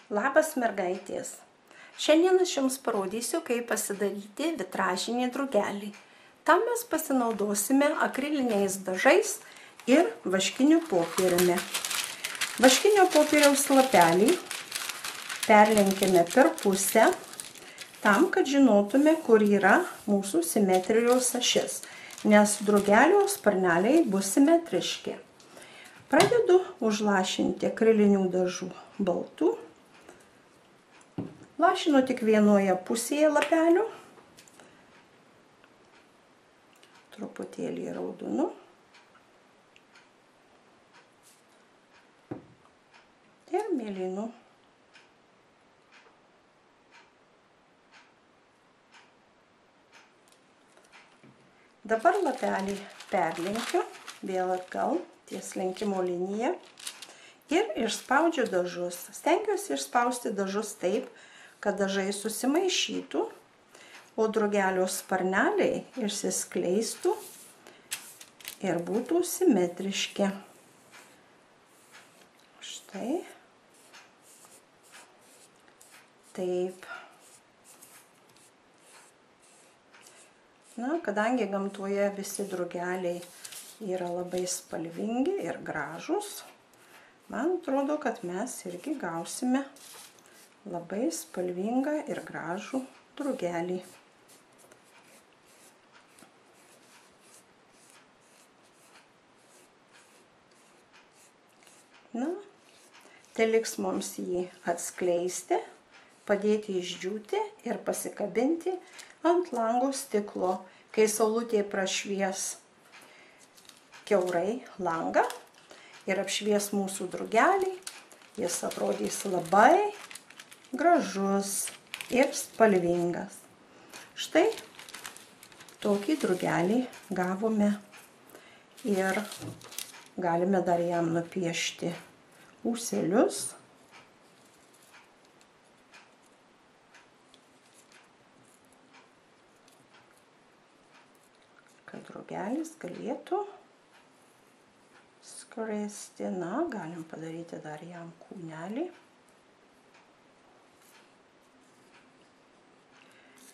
Labas mergaitės. Šiandien aš jums parodysiu, kaip pasidaryti vitražinį drugelį. Tam mes pasinaudosime akriliniais dažais ir vaškiniu popieriumi. Vaškinio popieriaus lapelį perlenkime per pusę, tam, kad žinotume, kur yra mūsų simetrijos ašis, nes drugelio sparneliai bus simetriški. Pradedu užlašinti akrilinių dažų baltų. Lašinu tik vienoje pusėje lapelių. Truputėlį raudonu. Ir mėlynu. Dabar lapelį perlenkiu, vėl atgal ties lenkimo linija ir išspaudžiu dažus. Stengiuosi išspausti dažus taip, kad dažai susimaišytų, o drugelio sparneliai išsiskleistų ir būtų simetriški. Štai. Taip. Na, kadangi gamtoje visi drugeliai yra labai spalvingi ir gražūs, man atrodo, kad mes irgi gausime labai spalvingą ir gražų drugelį. Na, teliks mums jį atskleisti, padėti išdžiūti ir pasikabinti ant lango stiklo, kai saulutė prašvies kiaurai langą ir apšvies mūsų drugelį, jis atrodys labai gražus ir spalvingas. Štai tokį drugelį gavome ir galime dar jam nupiešti ūselius. Kad drugelis galėtų skristi. Na, galim padaryti dar jam kūnelį.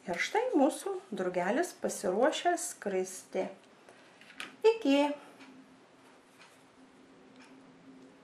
Ir štai mūsų drugelis pasiruošęs skristi. Iki!